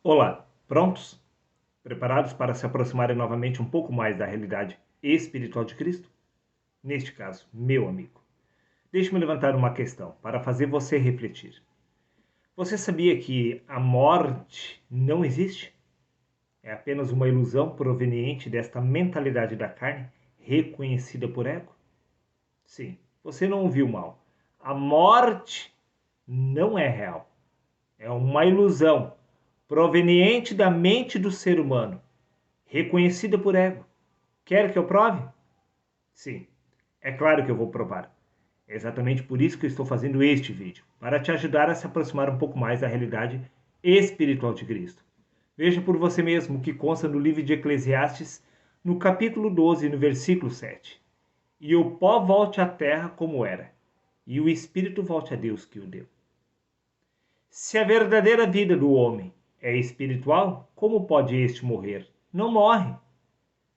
Olá, prontos? Preparados para se aproximarem novamente um pouco mais da realidade espiritual de Cristo? Neste caso, meu amigo, deixe-me levantar uma questão para fazer você refletir. Você sabia que a morte não existe? É apenas uma ilusão proveniente desta mentalidade da carne, reconhecida por ego? Sim, você não ouviu mal. A morte não é real. É uma ilusão proveniente da mente do ser humano, reconhecida por ego. Quer que eu prove? Sim, é claro que eu vou provar. É exatamente por isso que eu estou fazendo este vídeo, para te ajudar a se aproximar um pouco mais da realidade espiritual de Cristo. Veja por você mesmo o que consta no livro de Eclesiastes, no capítulo 12, no versículo 7. E o pó volte à terra como era, e o espírito volte a Deus que o deu. Se a verdadeira vida do homem é espiritual, como pode este morrer? Não morre.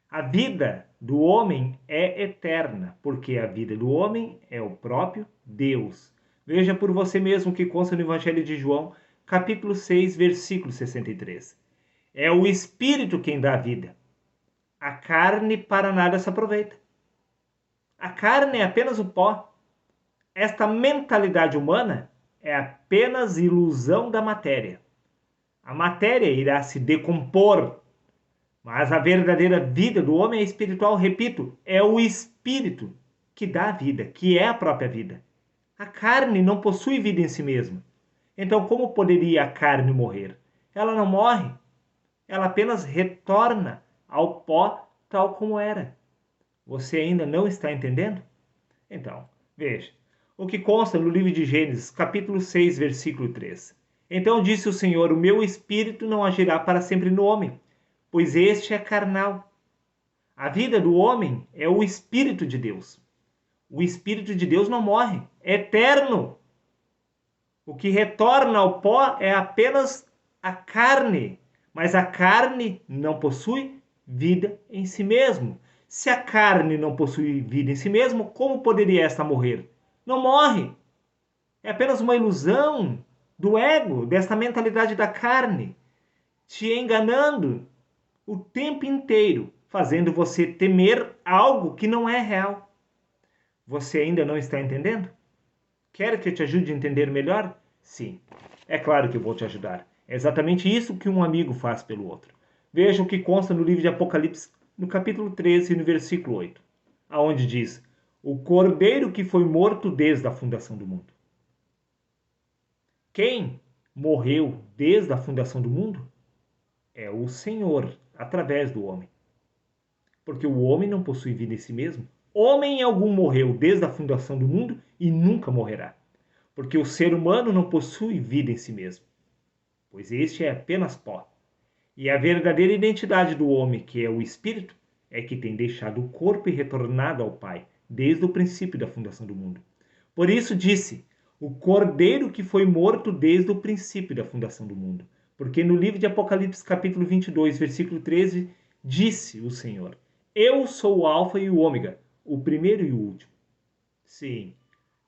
A vida do homem é eterna, porque a vida do homem é o próprio Deus. Veja por você mesmo o que consta no Evangelho de João, capítulo 6, versículo 63. É o Espírito quem dá a vida. A carne para nada se aproveita. A carne é apenas o pó. Esta mentalidade humana é apenas ilusão da matéria. A matéria irá se decompor, mas a verdadeira vida do homem é espiritual, repito, é o espírito que dá a vida, que é a própria vida. A carne não possui vida em si mesma. Então, como poderia a carne morrer? Ela não morre, ela apenas retorna ao pó tal como era. Você ainda não está entendendo? Então, veja. O que consta no livro de Gênesis, capítulo 6, versículo 3. Então disse o Senhor: O meu espírito não agirá para sempre no homem, pois este é carnal. A vida do homem é o Espírito de Deus. O Espírito de Deus não morre, é eterno. O que retorna ao pó é apenas a carne, mas a carne não possui vida em si mesmo. Se a carne não possui vida em si mesmo, como poderia esta morrer? Não morre. É apenas uma ilusão do ego, desta mentalidade da carne, te enganando o tempo inteiro, fazendo você temer algo que não é real. Você ainda não está entendendo? Quer que eu te ajude a entender melhor? Sim, é claro que eu vou te ajudar. É exatamente isso que um amigo faz pelo outro. Veja o que consta no livro de Apocalipse, no capítulo 13, no versículo 8, aonde diz: O cordeiro que foi morto desde a fundação do mundo. Quem morreu desde a fundação do mundo? É o Senhor, através do homem. Porque o homem não possui vida em si mesmo. Homem algum morreu desde a fundação do mundo e nunca morrerá. Porque o ser humano não possui vida em si mesmo, pois este é apenas pó. E a verdadeira identidade do homem, que é o espírito, é que tem deixado o corpo e retornado ao Pai, desde o princípio da fundação do mundo. Por isso disse, o cordeiro que foi morto desde o princípio da fundação do mundo. Porque no livro de Apocalipse, capítulo 22, versículo 13, disse o Senhor: Eu sou o Alfa e o Ômega, o primeiro e o último. Sim,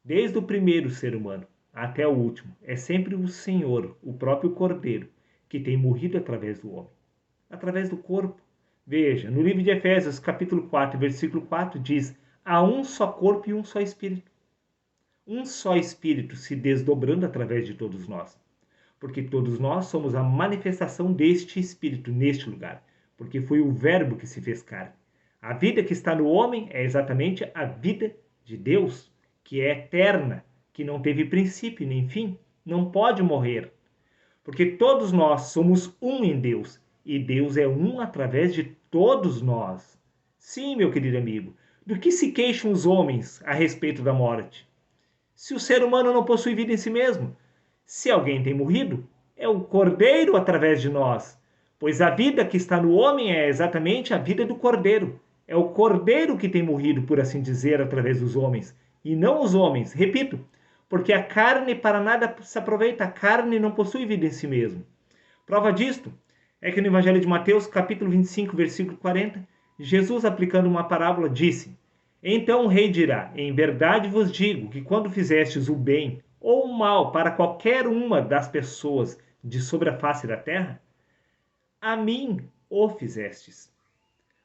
desde o primeiro ser humano até o último, é sempre o Senhor, o próprio Cordeiro, que tem morrido através do homem, através do corpo. Veja, no livro de Efésios, capítulo 4, versículo 4, diz: Há um só corpo e um só espírito. Um só espírito se desdobrando através de todos nós. Porque todos nós somos a manifestação deste espírito neste lugar. Porque foi o Verbo que se fez carne. A vida que está no homem é exatamente a vida de Deus, que é eterna, que não teve princípio nem fim, não pode morrer. Porque todos nós somos um em Deus, e Deus é um através de todos nós. Sim, meu querido amigo, do que se queixam os homens a respeito da morte? Se o ser humano não possui vida em si mesmo, se alguém tem morrido, é o Cordeiro através de nós, pois a vida que está no homem é exatamente a vida do Cordeiro. É o Cordeiro que tem morrido, por assim dizer, através dos homens, e não os homens. Repito, porque a carne para nada se aproveita, a carne não possui vida em si mesmo. Prova disto é que no Evangelho de Mateus, capítulo 25, versículo 40, Jesus, aplicando uma parábola, disse: Então o rei dirá: Em verdade vos digo que quando fizestes o bem ou o mal para qualquer uma das pessoas de sobre a face da terra, a mim o fizestes.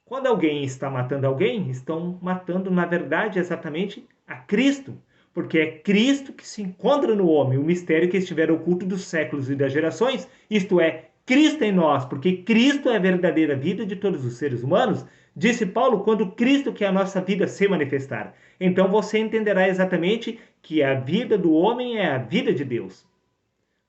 Quando alguém está matando alguém, estão matando, na verdade, exatamente a Cristo. Porque é Cristo que se encontra no homem, o mistério que estiver oculto dos séculos e das gerações, isto é, Cristo em nós, porque Cristo é a verdadeira vida de todos os seres humanos, disse Paulo, quando Cristo, que é a nossa vida, se manifestar. Então você entenderá exatamente que a vida do homem é a vida de Deus.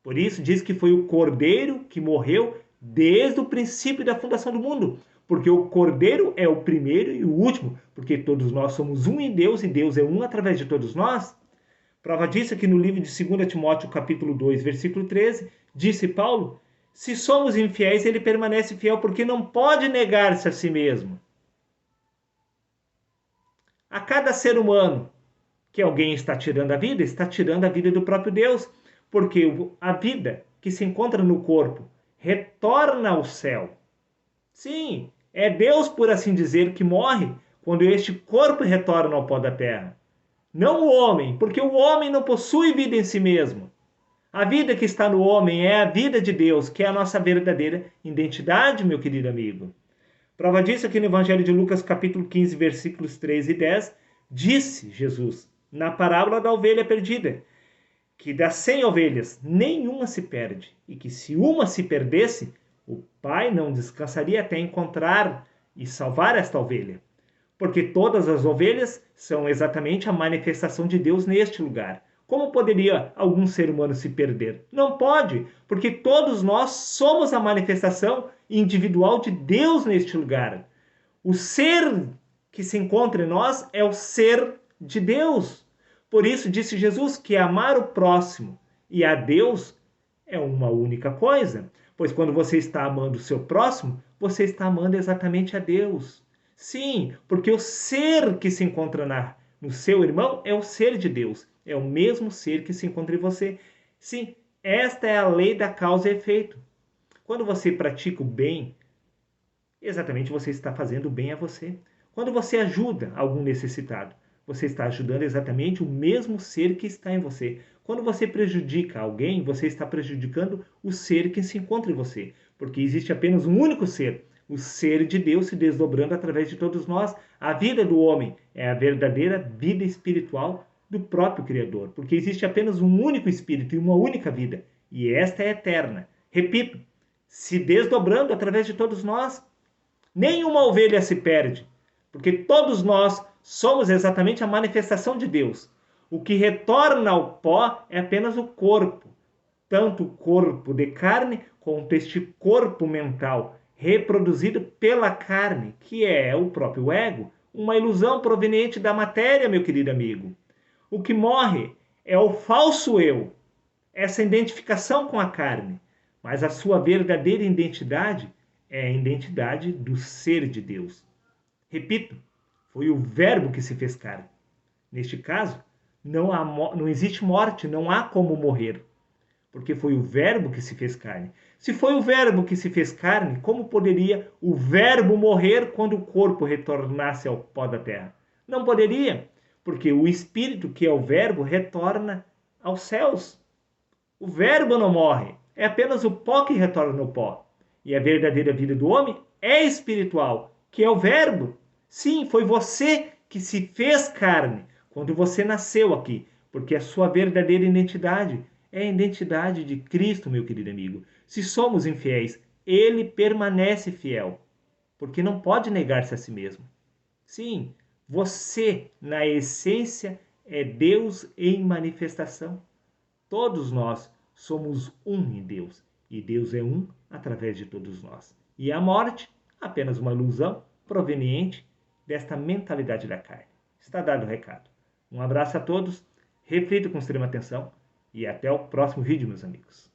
Por isso diz que foi o Cordeiro que morreu desde o princípio da fundação do mundo. Porque o Cordeiro é o primeiro e o último, porque todos nós somos um em Deus e Deus é um através de todos nós. Prova disso é que no livro de 2 Timóteo, capítulo 2, versículo 13, disse Paulo, se somos infiéis, ele permanece fiel porque não pode negar-se a si mesmo. A cada ser humano que alguém está tirando a vida, está tirando a vida do próprio Deus, porque a vida que se encontra no corpo retorna ao céu. Sim, é Deus, por assim dizer, que morre quando este corpo retorna ao pó da terra. Não o homem, porque o homem não possui vida em si mesmo. A vida que está no homem é a vida de Deus, que é a nossa verdadeira identidade, meu querido amigo. Prova disso aqui no Evangelho de Lucas, capítulo 15, versículos 3 e 10, disse Jesus, na parábola da ovelha perdida, que das 100 ovelhas nenhuma se perde, e que se uma se perdesse, o pai não descansaria até encontrar e salvar esta ovelha. Porque todas as ovelhas são exatamente a manifestação de Deus neste lugar. Como poderia algum ser humano se perder? Não pode, porque todos nós somos a manifestação individual de Deus neste lugar. O ser que se encontra em nós é o ser de Deus. Por isso disse Jesus que amar o próximo e a Deus é uma única coisa. Pois quando você está amando o seu próximo, você está amando exatamente a Deus. Sim, porque o ser que se encontra no seu irmão é o ser de Deus. É o mesmo ser que se encontra em você. Sim, esta é a lei da causa e efeito. Quando você pratica o bem, exatamente você está fazendo bem a você. Quando você ajuda algum necessitado, você está ajudando exatamente o mesmo ser que está em você. Quando você prejudica alguém, você está prejudicando o ser que se encontra em você. Porque existe apenas um único ser, o ser de Deus se desdobrando através de todos nós. A vida do homem é a verdadeira vida espiritual do próprio Criador. Porque existe apenas um único espírito e uma única vida. E esta é eterna. Repito, se desdobrando através de todos nós. Nenhuma ovelha se perde, porque todos nós somos exatamente a manifestação de Deus. O que retorna ao pó é apenas o corpo, tanto o corpo de carne quanto este corpo mental, reproduzido pela carne, que é o próprio ego, uma ilusão proveniente da matéria, meu querido amigo. O que morre é o falso eu, essa identificação com a carne, mas a sua verdadeira identidade é a identidade do ser de Deus. Repito, foi o verbo que se fez carne. Neste caso, não existe morte, não há como morrer, porque foi o verbo que se fez carne. Se foi o verbo que se fez carne, como poderia o verbo morrer quando o corpo retornasse ao pó da terra? Não poderia, porque o espírito, que é o verbo, retorna aos céus. O verbo não morre, é apenas o pó que retorna ao pó. E a verdadeira vida do homem é espiritual, que é o verbo. Sim, foi você que se fez carne quando você nasceu aqui, porque a sua verdadeira identidade é a identidade de Cristo, meu querido amigo. Se somos infiéis, ele permanece fiel, porque não pode negar-se a si mesmo. Sim, você, na essência, é Deus em manifestação. Todos nós somos um em Deus, e Deus é um através de todos nós. E a morte, apenas uma ilusão proveniente desta mentalidade da carne. Está dado o recado. Um abraço a todos, reflita com extrema atenção e até o próximo vídeo, meus amigos.